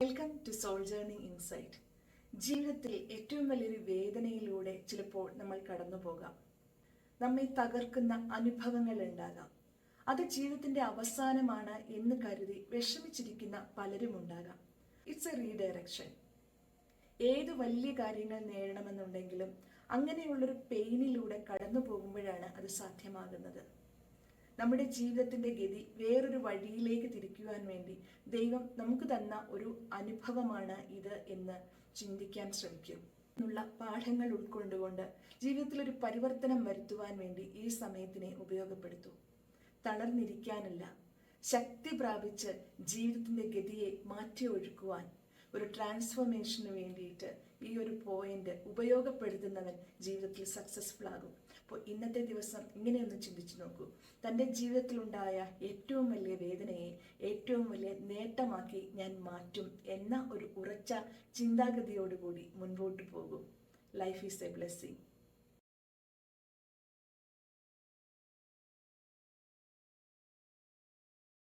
Welcome to soul journey insight. ജീവിതത്തിൽ ഏറ്റവും വലിയൊരു വേദനയിലൂടെ ചിലപ്പോൾ നമ്മൾ കടന്നു പോകാം. നമ്മെ തകർക്കുന്ന അനുഭവങ്ങൾ ഉണ്ടാകാം. അത് ജീവിതത്തിന്റെ അവസാനമാണ് എന്ന് കരുതി വിഷമിച്ചിരിക്കുന്ന പലരും ഉണ്ടാകാം. It's A redirection. ഏത് വലിയ കാര്യങ്ങൾ നേടണമെന്നുണ്ടെങ്കിലും അങ്ങനെയുള്ളൊരു പെയിനിലൂടെ കടന്നു പോകുമ്പോഴാണ് അത് സാധ്യമാകുന്നത്. നമ്മുടെ ജീവിതത്തിന്റെ ഗതി വേറൊരു വഴിയിലേക്ക് തിരിക്കുവാൻ വേണ്ടി ദൈവം നമുക്ക് തന്ന ഒരു അനുഭവമാണ് ഇത് എന്ന് ചിന്തിക്കാൻ ശ്രമിക്കും. എന്നുള്ള പാഠങ്ങൾ ഉൾക്കൊണ്ടുകൊണ്ട് ജീവിതത്തിൽ ഒരു പരിവർത്തനം വരുത്തുവാൻ വേണ്ടി ഈ സമയത്തിനെ ഉപയോഗപ്പെടുത്തൂ. തളർന്നിരിക്കാനല്ല, ശക്തി പ്രാപിച്ച് ജീവിതത്തിന്റെ ഗതിയെ മാറ്റി ഒഴുക്കുവാൻ, ഒരു ട്രാൻസ്ഫോർമേഷന് വേണ്ടിയിട്ട് ഈ ഒരു പോയിന്റ് ഉപയോഗപ്പെടുത്തുന്നവൻ ജീവിതത്തിൽ സക്സസ്ഫുൾ ആകും. അപ്പോൾ ഇന്നത്തെ ദിവസം ഇങ്ങനെയൊന്ന് ചിന്തിച്ചു നോക്കൂ. തൻ്റെ ജീവിതത്തിലുണ്ടായ ഏറ്റവും വലിയ വേദനയെ ഏറ്റവും വലിയ നേട്ടമാക്കി ഞാൻ മാറ്റും എന്ന ഒരു ഉറച്ച ചിന്താഗതിയോടുകൂടി മുൻപോട്ട് പോകും. Life is A blessing.